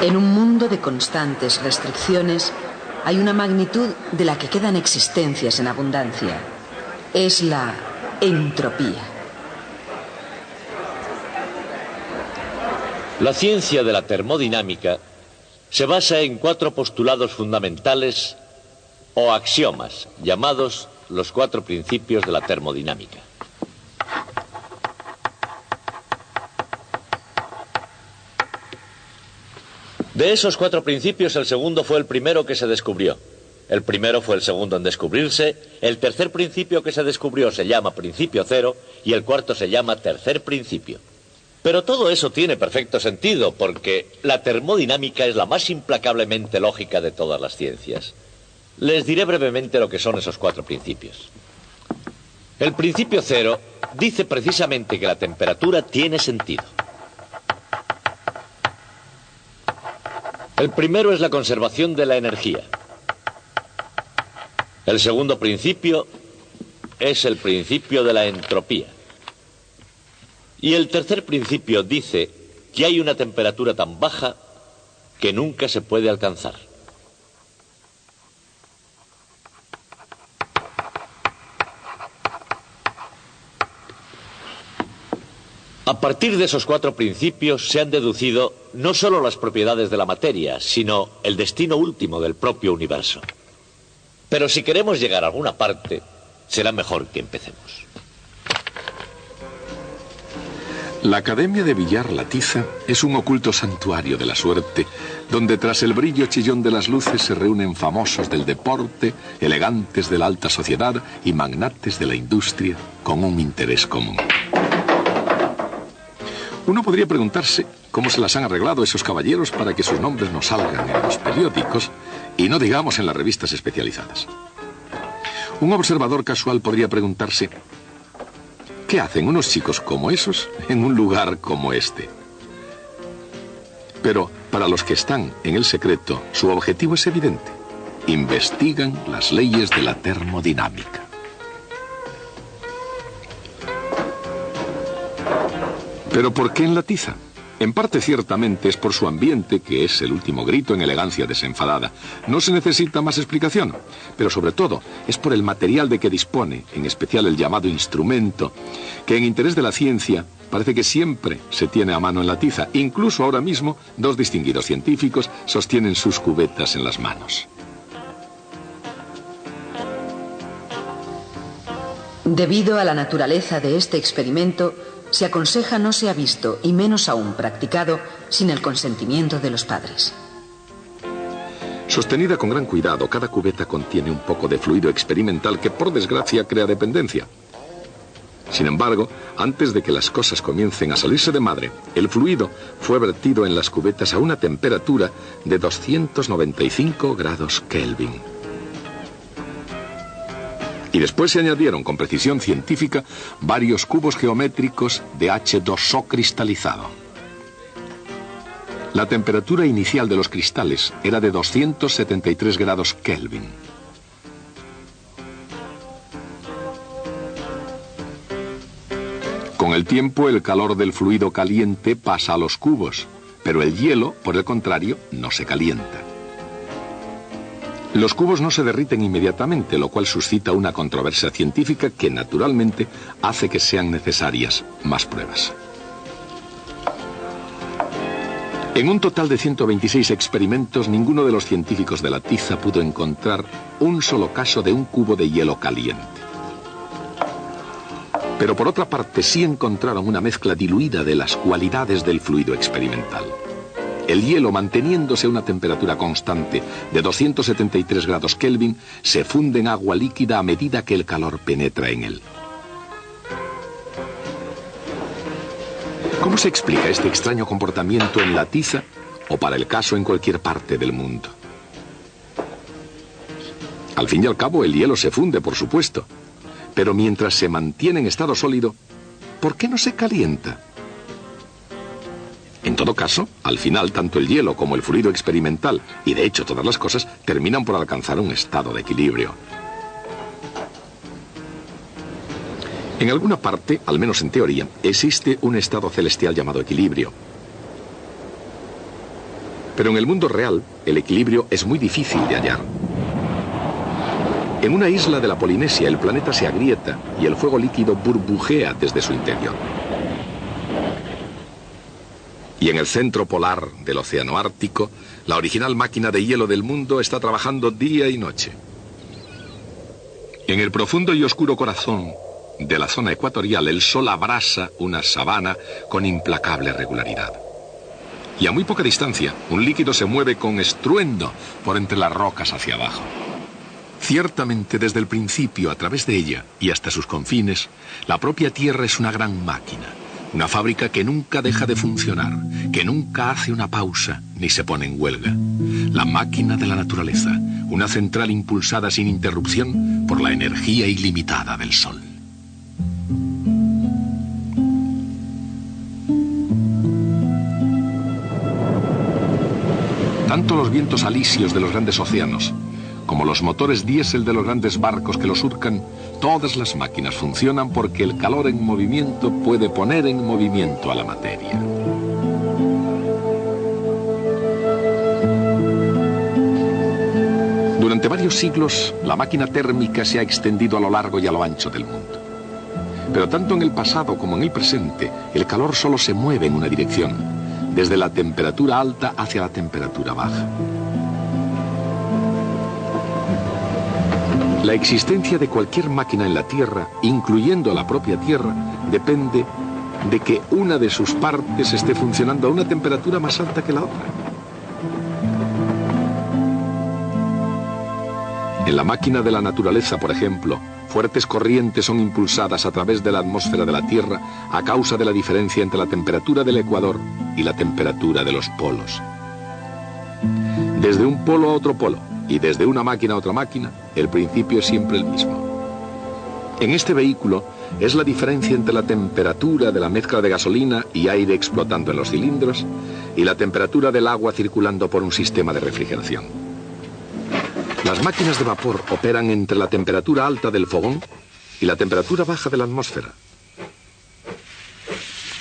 En un mundo de constantes restricciones, hay una magnitud de la que quedan existencias en abundancia. Es la entropía. La ciencia de la termodinámica se basa en 4 postulados fundamentales o axiomas, llamados los 4 principios de la termodinámica. De esos 4 principios, el segundo fue el primero que se descubrió. El primero fue el segundo en descubrirse. El tercer principio que se descubrió se llama principio cero y el cuarto se llama tercer principio. Pero todo eso tiene perfecto sentido porque la termodinámica es la más implacablemente lógica de todas las ciencias. Les diré brevemente lo que son esos 4 principios. El principio cero dice precisamente que la temperatura tiene sentido. El primero es la conservación de la energía. El segundo principio es el principio de la entropía. Y el tercer principio dice que hay una temperatura tan baja que nunca se puede alcanzar. A partir de esos 4 principios se han deducido no solo las propiedades de la materia, sino el destino último del propio universo. Pero si queremos llegar a alguna parte, será mejor que empecemos. La Academia de Villar La Tiza es un oculto santuario de la suerte, donde tras el brillo chillón de las luces se reúnen famosos del deporte, elegantes de la alta sociedad y magnates de la industria con un interés común. Uno podría preguntarse cómo se las han arreglado esos caballeros para que sus nombres no salgan en los periódicos y no digamos en las revistas especializadas. Un observador casual podría preguntarse: ¿qué hacen unos chicos como esos en un lugar como este? Pero para los que están en el secreto, su objetivo es evidente. Investigan las leyes de la termodinámica. ¿Pero por qué en La Tiza? En parte ciertamente es por su ambiente, que es el último grito en elegancia desenfadada. No se necesita más explicación, pero sobre todo es por el material de que dispone, en especial el llamado instrumento, que en interés de la ciencia parece que siempre se tiene a mano en La Tiza. Incluso ahora mismo 2 distinguidos científicos sostienen sus cubetas en las manos. Debido a la naturaleza de este experimento, se aconseja no sea visto, y menos aún practicado, sin el consentimiento de los padres. Sostenida con gran cuidado, cada cubeta contiene un poco de fluido experimental que, por desgracia, crea dependencia. Sin embargo, antes de que las cosas comiencen a salirse de madre, el fluido fue vertido en las cubetas a una temperatura de 295 grados Kelvin. Y después se añadieron con precisión científica varios cubos geométricos de H2O cristalizado. La temperatura inicial de los cristales era de 273 grados Kelvin. Con el tiempo, el calor del fluido caliente pasa a los cubos, pero el hielo, por el contrario, no se calienta. Los cubos no se derriten inmediatamente, lo cual suscita una controversia científica que, naturalmente, hace que sean necesarias más pruebas. En un total de 126 experimentos, ninguno de los científicos de La Tiza pudo encontrar un solo caso de un cubo de hielo caliente. Pero por otra parte, sí encontraron una mezcla diluida de las cualidades del fluido experimental. El hielo, manteniéndose a una temperatura constante de 273 grados Kelvin, se funde en agua líquida a medida que el calor penetra en él. ¿Cómo se explica este extraño comportamiento en La Tiza o, para el caso, en cualquier parte del mundo? Al fin y al cabo, el hielo se funde, por supuesto, pero mientras se mantiene en estado sólido, ¿por qué no se calienta? En todo caso, al final, tanto el hielo como el fluido experimental, y de hecho todas las cosas, terminan por alcanzar un estado de equilibrio. En alguna parte, al menos en teoría, existe un estado celestial llamado equilibrio. Pero en el mundo real, el equilibrio es muy difícil de hallar. En una isla de la Polinesia, el planeta se agrieta y el fuego líquido burbujea desde su interior. Y en el centro polar del océano Ártico, la original máquina de hielo del mundo está trabajando día y noche. En el profundo y oscuro corazón de la zona ecuatorial, el sol abrasa una sabana con implacable regularidad. Y a muy poca distancia, un líquido se mueve con estruendo por entre las rocas hacia abajo. Ciertamente, desde el principio, a través de ella y hasta sus confines, la propia Tierra es una gran máquina, una fábrica que nunca deja de funcionar, que nunca hace una pausa ni se pone en huelga. La máquina de la naturaleza, una central impulsada sin interrupción por la energía ilimitada del Sol. Tanto los vientos alisios de los grandes océanos como los motores diésel de los grandes barcos que los surcan, todas las máquinas funcionan porque el calor en movimiento puede poner en movimiento a la materia. Durante varios siglos, la máquina térmica se ha extendido a lo largo y a lo ancho del mundo. Pero tanto en el pasado como en el presente, el calor solo se mueve en una dirección, desde la temperatura alta hacia la temperatura baja. La existencia de cualquier máquina en la Tierra, incluyendo la propia Tierra, depende de que una de sus partes esté funcionando a una temperatura más alta que la otra. En la máquina de la naturaleza, por ejemplo, fuertes corrientes son impulsadas a través de la atmósfera de la Tierra a causa de la diferencia entre la temperatura del ecuador y la temperatura de los polos. Desde un polo a otro polo, y desde una máquina a otra máquina, el principio es siempre el mismo. En este vehículo es la diferencia entre la temperatura de la mezcla de gasolina y aire explotando en los cilindros y la temperatura del agua circulando por un sistema de refrigeración. Las máquinas de vapor operan entre la temperatura alta del fogón y la temperatura baja de la atmósfera.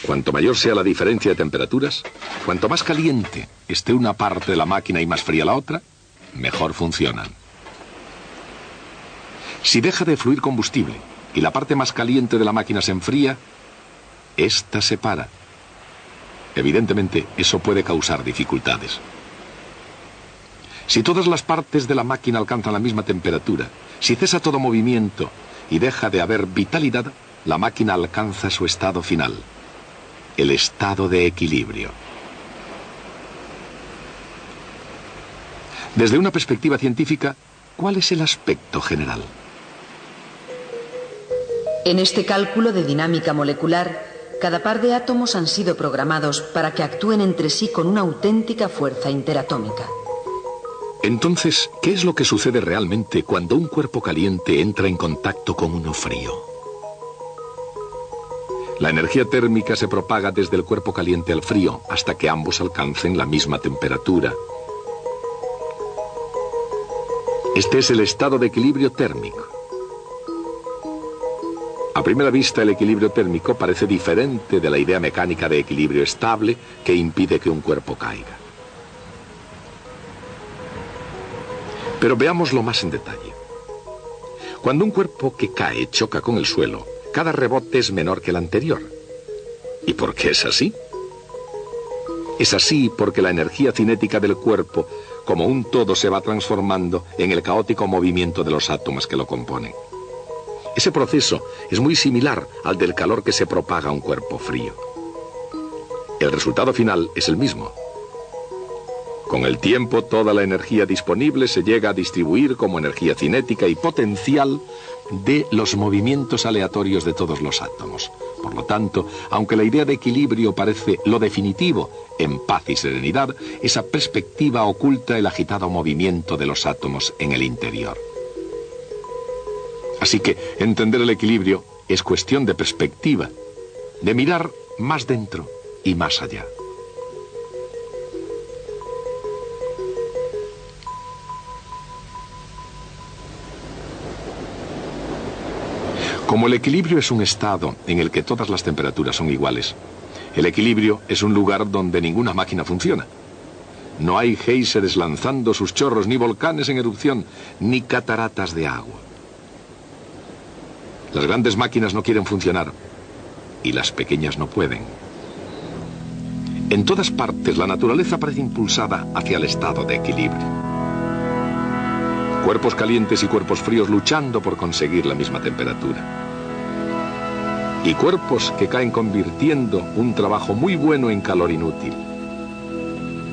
Cuanto mayor sea la diferencia de temperaturas, cuanto más caliente esté una parte de la máquina y más fría la otra, mejor funcionan. Si deja de fluir combustible y la parte más caliente de la máquina se enfría, esta se para. Evidentemente, eso puede causar dificultades. Si todas las partes de la máquina alcanzan la misma temperatura, si cesa todo movimiento y deja de haber vitalidad, la máquina alcanza su estado final, el estado de equilibrio. Desde una perspectiva científica, ¿cuál es el aspecto general? En este cálculo de dinámica molecular, cada par de átomos han sido programados para que actúen entre sí con una auténtica fuerza interatómica. Entonces, ¿qué es lo que sucede realmente cuando un cuerpo caliente entra en contacto con uno frío? La energía térmica se propaga desde el cuerpo caliente al frío hasta que ambos alcancen la misma temperatura. Este es el estado de equilibrio térmico. A primera vista, el equilibrio térmico parece diferente de la idea mecánica de equilibrio estable que impide que un cuerpo caiga. Pero veámoslo más en detalle. Cuando un cuerpo que cae choca con el suelo, cada rebote es menor que el anterior. ¿Y por qué es así? Es así porque la energía cinética del cuerpo, como un todo, se va transformando en el caótico movimiento de los átomos que lo componen. Ese proceso es muy similar al del calor que se propaga a un cuerpo frío. El resultado final es el mismo. Con el tiempo, toda la energía disponible se llega a distribuir como energía cinética y potencial de los movimientos aleatorios de todos los átomos. Por lo tanto, aunque la idea de equilibrio parece lo definitivo en paz y serenidad, esa perspectiva oculta el agitado movimiento de los átomos en el interior. Así que entender el equilibrio es cuestión de perspectiva, de mirar más dentro y más allá. Como el equilibrio es un estado en el que todas las temperaturas son iguales, el equilibrio es un lugar donde ninguna máquina funciona. No hay géiseres lanzando sus chorros, ni volcanes en erupción, ni cataratas de agua. Las grandes máquinas no quieren funcionar y las pequeñas no pueden. En todas partes la naturaleza parece impulsada hacia el estado de equilibrio. Cuerpos calientes y cuerpos fríos luchando por conseguir la misma temperatura. Y cuerpos que caen convirtiendo un trabajo muy bueno en calor inútil.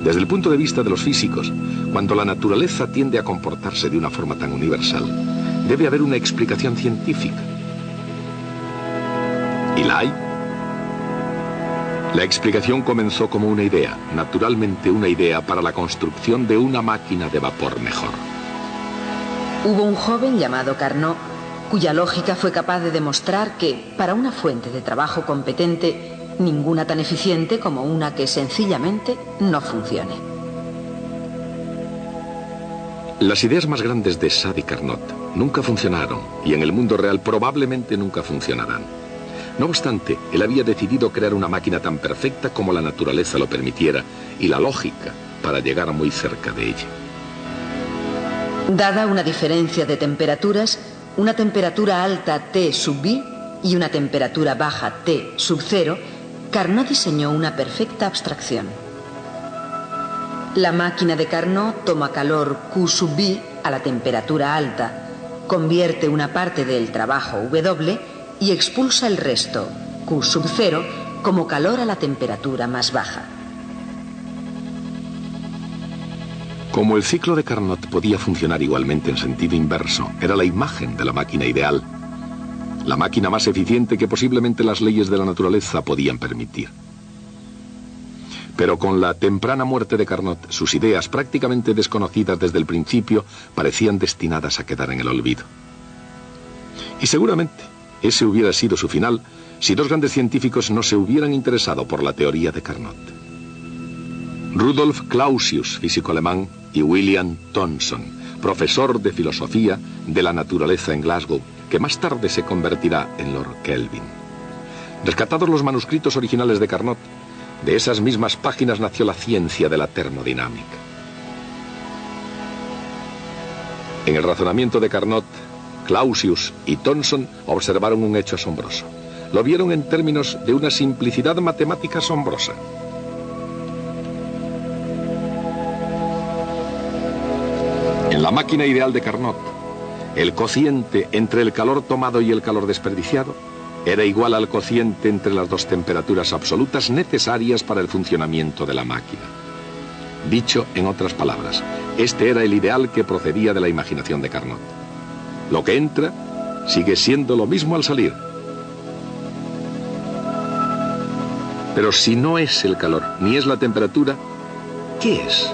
Desde el punto de vista de los físicos, cuando la naturaleza tiende a comportarse de una forma tan universal, debe haber una explicación científica. ¿Y la hay? La explicación comenzó como una idea, naturalmente una idea para la construcción de una máquina de vapor mejor. Hubo un joven llamado Carnot, cuya lógica fue capaz de demostrar que, para una fuente de trabajo competente, ninguna tan eficiente como una que sencillamente no funcione. Las ideas más grandes de Sade y Carnot nunca funcionaron y en el mundo real probablemente nunca funcionarán. No obstante, él había decidido crear una máquina tan perfecta como la naturaleza lo permitiera y la lógica para llegar muy cerca de ella. Dada una diferencia de temperaturas, una temperatura alta T sub B y una temperatura baja T sub 0, Carnot diseñó una perfecta abstracción. La máquina de Carnot toma calor Q sub B a la temperatura alta, convierte una parte del trabajo W y expulsa el resto, Q sub 0, como calor a la temperatura más baja. Como el ciclo de Carnot podía funcionar igualmente en sentido inverso, era la imagen de la máquina ideal, la máquina más eficiente que posiblemente las leyes de la naturaleza podían permitir. Pero con la temprana muerte de Carnot, sus ideas, prácticamente desconocidas desde el principio, parecían destinadas a quedar en el olvido. Y seguramente ese hubiera sido su final si dos grandes científicos no se hubieran interesado por la teoría de Carnot. Rudolf Clausius, físico alemán, y William Thomson, profesor de filosofía de la naturaleza en Glasgow, que más tarde se convertirá en Lord Kelvin. Rescatados los manuscritos originales de Carnot, de esas mismas páginas nació la ciencia de la termodinámica. En el razonamiento de Carnot, Clausius y Thomson observaron un hecho asombroso. Lo vieron en términos de una simplicidad matemática asombrosa. En la máquina ideal de Carnot, el cociente entre el calor tomado y el calor desperdiciado era igual al cociente entre las dos temperaturas absolutas necesarias para el funcionamiento de la máquina. Dicho en otras palabras, este era el ideal que procedía de la imaginación de Carnot. Lo que entra sigue siendo lo mismo al salir. Pero si no es el calor, ni es la temperatura, ¿qué es?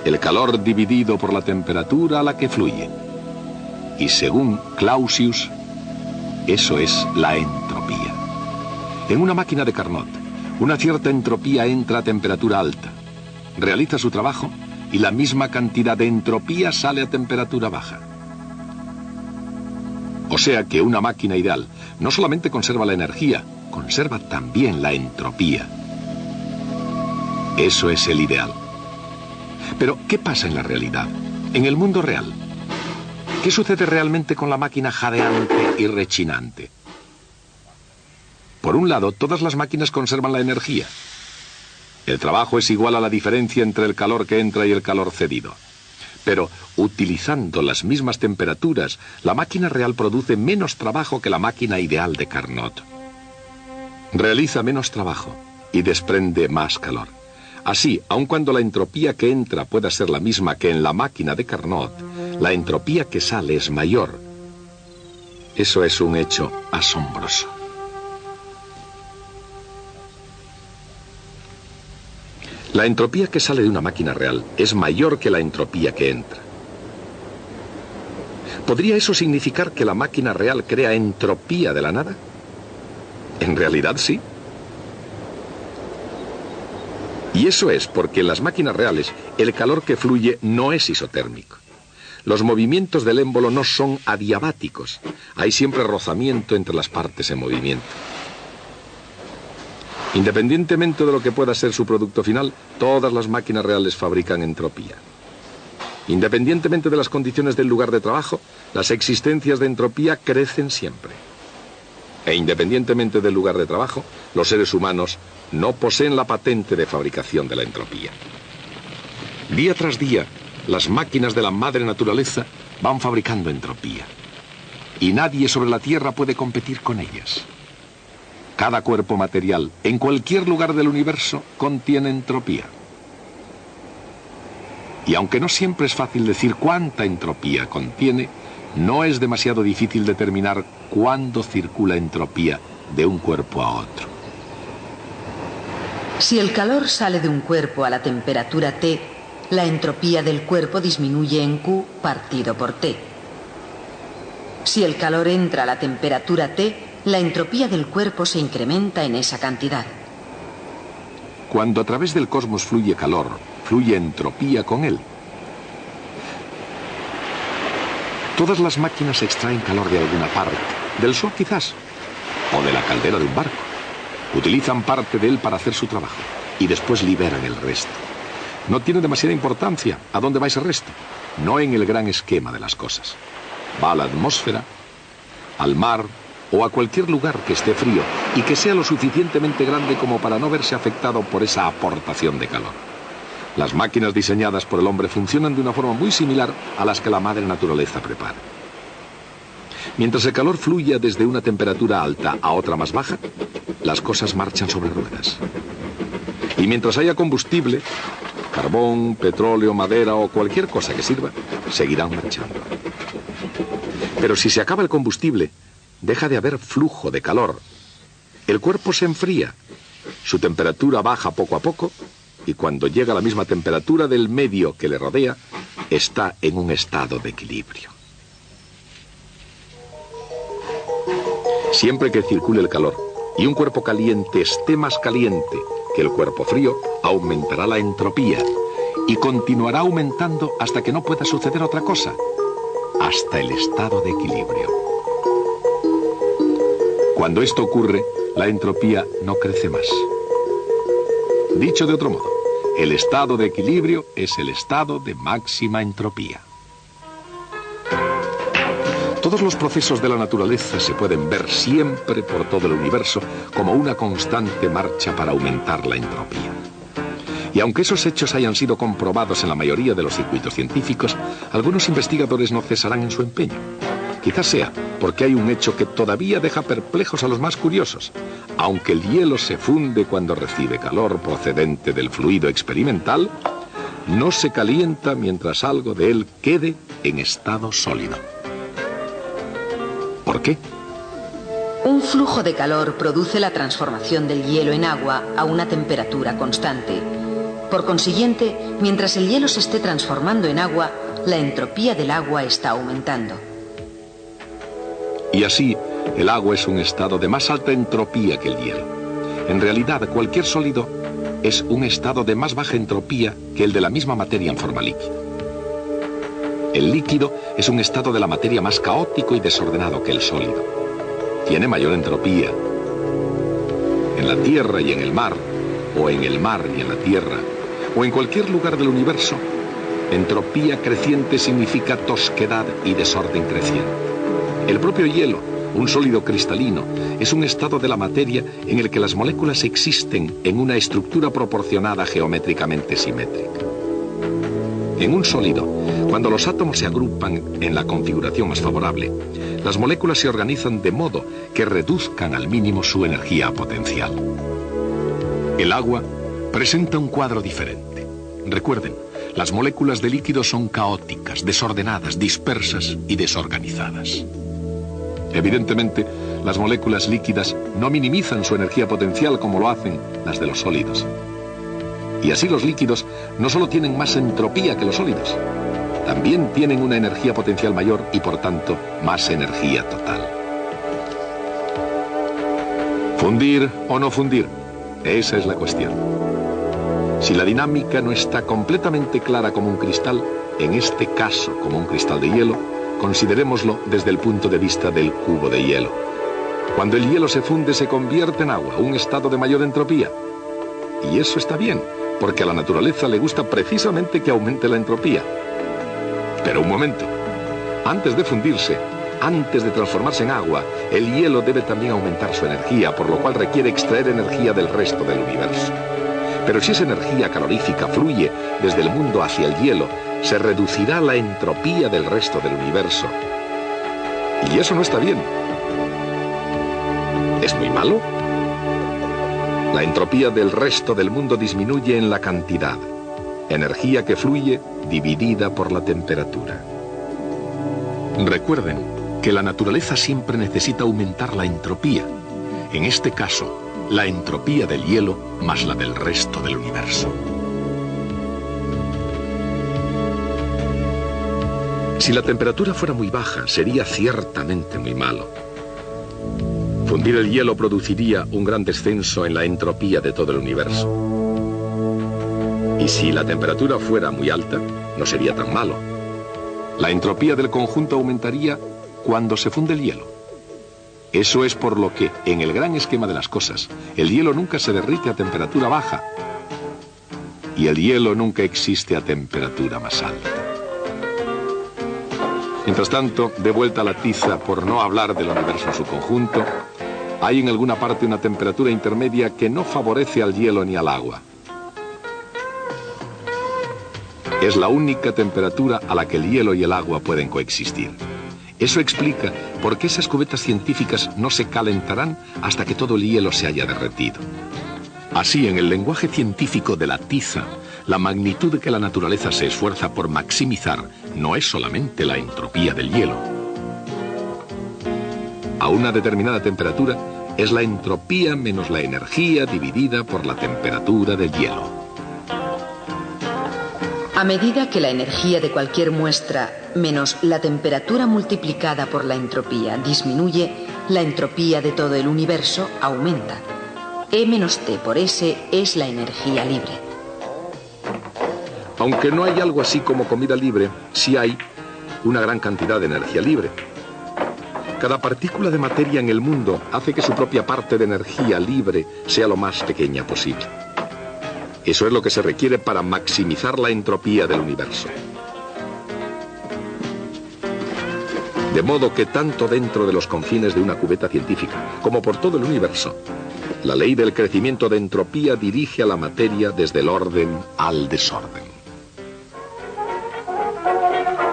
El calor dividido por la temperatura a la que fluye. Y según Clausius, eso es la entropía. En una máquina de Carnot, una cierta entropía entra a temperatura alta, realiza su trabajo y la misma cantidad de entropía sale a temperatura baja. O sea que una máquina ideal no solamente conserva la energía, conserva también la entropía. Eso es el ideal. Pero, ¿qué pasa en la realidad? En el mundo real. ¿Qué sucede realmente con la máquina jadeante y rechinante? Por un lado, todas las máquinas conservan la energía. El trabajo es igual a la diferencia entre el calor que entra y el calor cedido. Pero, utilizando las mismas temperaturas, la máquina real produce menos trabajo que la máquina ideal de Carnot. Realiza menos trabajo y desprende más calor. Así, aun cuando la entropía que entra pueda ser la misma que en la máquina de Carnot, la entropía que sale es mayor. Eso es un hecho asombroso. La entropía que sale de una máquina real es mayor que la entropía que entra. ¿Podría eso significar que la máquina real crea entropía de la nada? En realidad sí. Y eso es porque en las máquinas reales el calor que fluye no es isotérmico. Los movimientos del émbolo no son adiabáticos. Hay siempre rozamiento entre las partes en movimiento. Independientemente de lo que pueda ser su producto final, todas las máquinas reales fabrican entropía. Independientemente de las condiciones del lugar de trabajo, las existencias de entropía crecen siempre. E independientemente del lugar de trabajo, los seres humanos no poseen la patente de fabricación de la entropía. Día tras día, las máquinas de la madre naturaleza van fabricando entropía. Y nadie sobre la Tierra puede competir con ellas. Cada cuerpo material, en cualquier lugar del universo, contiene entropía. Y aunque no siempre es fácil decir cuánta entropía contiene, no es demasiado difícil determinar cuándo circula entropía de un cuerpo a otro. Si el calor sale de un cuerpo a la temperatura T, la entropía del cuerpo disminuye en Q partido por T. Si el calor entra a la temperatura T, la entropía del cuerpo se incrementa en esa cantidad. Cuando a través del cosmos fluye calor, fluye entropía con él. Todas las máquinas extraen calor de alguna parte, del sol quizás, o de la caldera de un barco. Utilizan parte de él para hacer su trabajo y después liberan el resto. No tiene demasiada importancia a dónde va ese resto, no en el gran esquema de las cosas. Va a la atmósfera, al mar o a cualquier lugar que esté frío y que sea lo suficientemente grande como para no verse afectado por esa aportación de calor. Las máquinas diseñadas por el hombre funcionan de una forma muy similar a las que la madre naturaleza prepara. Mientras el calor fluya desde una temperatura alta a otra más baja, las cosas marchan sobre ruedas. Y mientras haya combustible, carbón, petróleo, madera o cualquier cosa que sirva, seguirán marchando. Pero si se acaba el combustible, deja de haber flujo de calor. El cuerpo se enfría, su temperatura baja poco a poco, y cuando llega a la misma temperatura del medio que le rodea, está en un estado de equilibrio. Siempre que circule el calor y un cuerpo caliente esté más caliente que el cuerpo frío, aumentará la entropía y continuará aumentando hasta que no pueda suceder otra cosa, hasta el estado de equilibrio. Cuando esto ocurre, la entropía no crece más. Dicho de otro modo, el estado de equilibrio es el estado de máxima entropía. Todos los procesos de la naturaleza se pueden ver siempre por todo el universo como una constante marcha para aumentar la entropía. Y aunque esos hechos hayan sido comprobados en la mayoría de los circuitos científicos, algunos investigadores no cesarán en su empeño. Quizás sea porque hay un hecho que todavía deja perplejos a los más curiosos. Aunque el hielo se funde cuando recibe calor procedente del fluido experimental, no se calienta mientras algo de él quede en estado sólido. ¿Por qué? Un flujo de calor produce la transformación del hielo en agua a una temperatura constante. Por consiguiente, mientras el hielo se esté transformando en agua, la entropía del agua está aumentando. Y así, el agua es un estado de más alta entropía que el hielo. En realidad, cualquier sólido es un estado de más baja entropía que el de la misma materia en forma líquida. El líquido es un estado de la materia más caótico y desordenado que el sólido. Tiene mayor entropía. En la Tierra y en el mar, o en el mar y en la Tierra, o en cualquier lugar del universo, entropía creciente significa tosquedad y desorden creciente. El propio hielo, un sólido cristalino, es un estado de la materia en el que las moléculas existen en una estructura proporcionada geométricamente simétrica. En un sólido, cuando los átomos se agrupan en la configuración más favorable, las moléculas se organizan de modo que reduzcan al mínimo su energía potencial. El agua presenta un cuadro diferente. Recuerden, las moléculas de líquido son caóticas, desordenadas, dispersas y desorganizadas. Evidentemente, las moléculas líquidas no minimizan su energía potencial como lo hacen las de los sólidos. Y así los líquidos no solo tienen más entropía que los sólidos, también tienen una energía potencial mayor y por tanto más energía total. ¿Fundir o no fundir? Esa es la cuestión. Si la dinámica no está completamente clara como un cristal, en este caso como un cristal de hielo, considerémoslo desde el punto de vista del cubo de hielo. Cuando el hielo se funde, se convierte en agua, un estado de mayor entropía. Y eso está bien, porque a la naturaleza le gusta precisamente que aumente la entropía. Pero un momento. Antes de fundirse, antes de transformarse en agua, el hielo debe también aumentar su energía, por lo cual requiere extraer energía del resto del universo. Pero si esa energía calorífica fluye desde el mundo hacia el hielo, se reducirá la entropía del resto del universo. Y eso no está bien. ¿Es muy malo? La entropía del resto del mundo disminuye en la cantidad. Energía que fluye dividida por la temperatura. Recuerden que la naturaleza siempre necesita aumentar la entropía. En este caso, la entropía del hielo más la del resto del universo. Si la temperatura fuera muy baja, sería ciertamente muy malo. Fundir el hielo produciría un gran descenso en la entropía de todo el universo. Y si la temperatura fuera muy alta, no sería tan malo. La entropía del conjunto aumentaría cuando se funde el hielo. Eso es por lo que, en el gran esquema de las cosas, el hielo nunca se derrite a temperatura baja. Y el hielo nunca existe a temperatura más alta. Mientras tanto, de vuelta a la tiza, por no hablar del universo en su conjunto, hay en alguna parte una temperatura intermedia que no favorece al hielo ni al agua. Es la única temperatura a la que el hielo y el agua pueden coexistir. Eso explica por qué esas cubetas científicas no se calentarán hasta que todo el hielo se haya derretido. Así, en el lenguaje científico de la tiza, la magnitud que la naturaleza se esfuerza por maximizar no es solamente la entropía del hielo. A una determinada temperatura es la entropía menos la energía dividida por la temperatura del hielo. A medida que la energía de cualquier muestra menos la temperatura multiplicada por la entropía disminuye, la entropía de todo el universo aumenta. E menos T por S es la energía libre. Aunque no hay algo así como comida libre, sí hay una gran cantidad de energía libre. Cada partícula de materia en el mundo hace que su propia parte de energía libre sea lo más pequeña posible. Eso es lo que se requiere para maximizar la entropía del universo. De modo que tanto dentro de los confines de una cubeta científica como por todo el universo, la ley del crecimiento de entropía dirige a la materia desde el orden al desorden.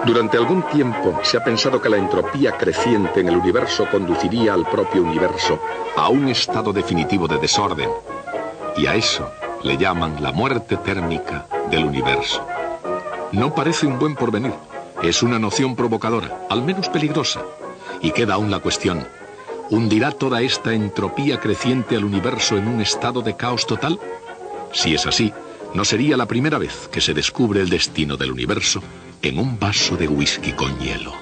Durante algún tiempo se ha pensado que la entropía creciente en el universo conduciría al propio universo a un estado definitivo de desorden. Y a eso le llaman la muerte térmica del universo. No parece un buen porvenir. Es una noción provocadora, al menos peligrosa. Y queda aún la cuestión: ¿hundirá toda esta entropía creciente al universo en un estado de caos total? Si es así, no sería la primera vez que se descubre el destino del universo en un vaso de whisky con hielo.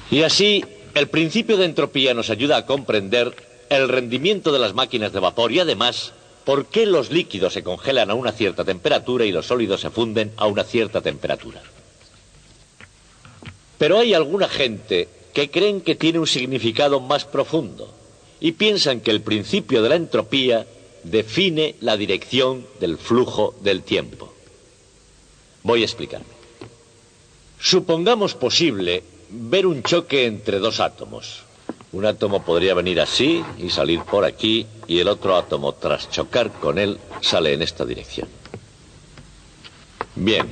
Y así, el principio de entropía nos ayuda a comprender el rendimiento de las máquinas de vapor y además por qué los líquidos se congelan a una cierta temperatura y los sólidos se funden a una cierta temperatura. Pero hay alguna gente que creen que tiene un significado más profundo y piensan que el principio de la entropía define la dirección del flujo del tiempo. Voy a explicarme. Supongamos posible ver un choque entre dos átomos. Un átomo podría venir así y salir por aquí, y el otro átomo, tras chocar con él, sale en esta dirección. Bien,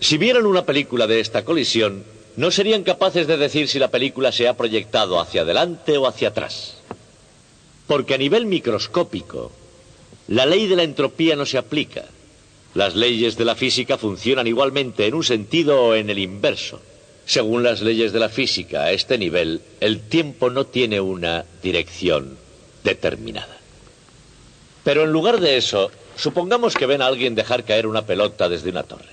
si vieran una película de esta colisión, no serían capaces de decir si la película se ha proyectado hacia adelante o hacia atrás. Porque a nivel microscópico, la ley de la entropía no se aplica. Las leyes de la física funcionan igualmente en un sentido o en el inverso. Según las leyes de la física, a este nivel, el tiempo no tiene una dirección determinada. Pero en lugar de eso, supongamos que ven a alguien dejar caer una pelota desde una torre.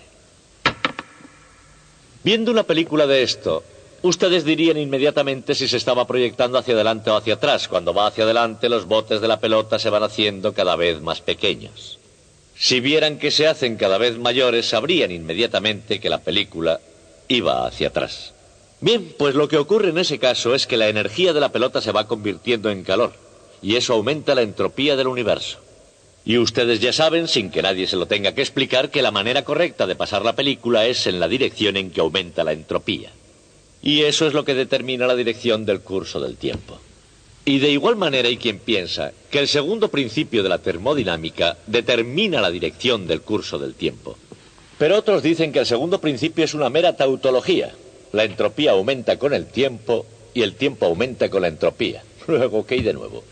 Viendo una película de esto, ustedes dirían inmediatamente si se estaba proyectando hacia adelante o hacia atrás. Cuando va hacia adelante, los botes de la pelota se van haciendo cada vez más pequeños. Si vieran que se hacen cada vez mayores, sabrían inmediatamente que la película iba hacia atrás. Bien, pues lo que ocurre en ese caso es que la energía de la pelota se va convirtiendo en calor, y eso aumenta la entropía del universo. Y ustedes ya saben, sin que nadie se lo tenga que explicar, que la manera correcta de pasar la película es en la dirección en que aumenta la entropía. Y eso es lo que determina la dirección del curso del tiempo. Y de igual manera hay quien piensa que el segundo principio de la termodinámica determina la dirección del curso del tiempo. Pero otros dicen que el segundo principio es una mera tautología. La entropía aumenta con el tiempo y el tiempo aumenta con la entropía. Luego, ¿qué hay de nuevo?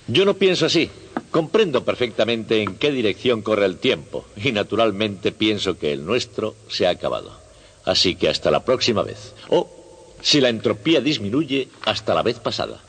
Yo no pienso así. Comprendo perfectamente en qué dirección corre el tiempo y naturalmente pienso que el nuestro se ha acabado. Así que hasta la próxima vez. O, si la entropía disminuye, hasta la vez pasada.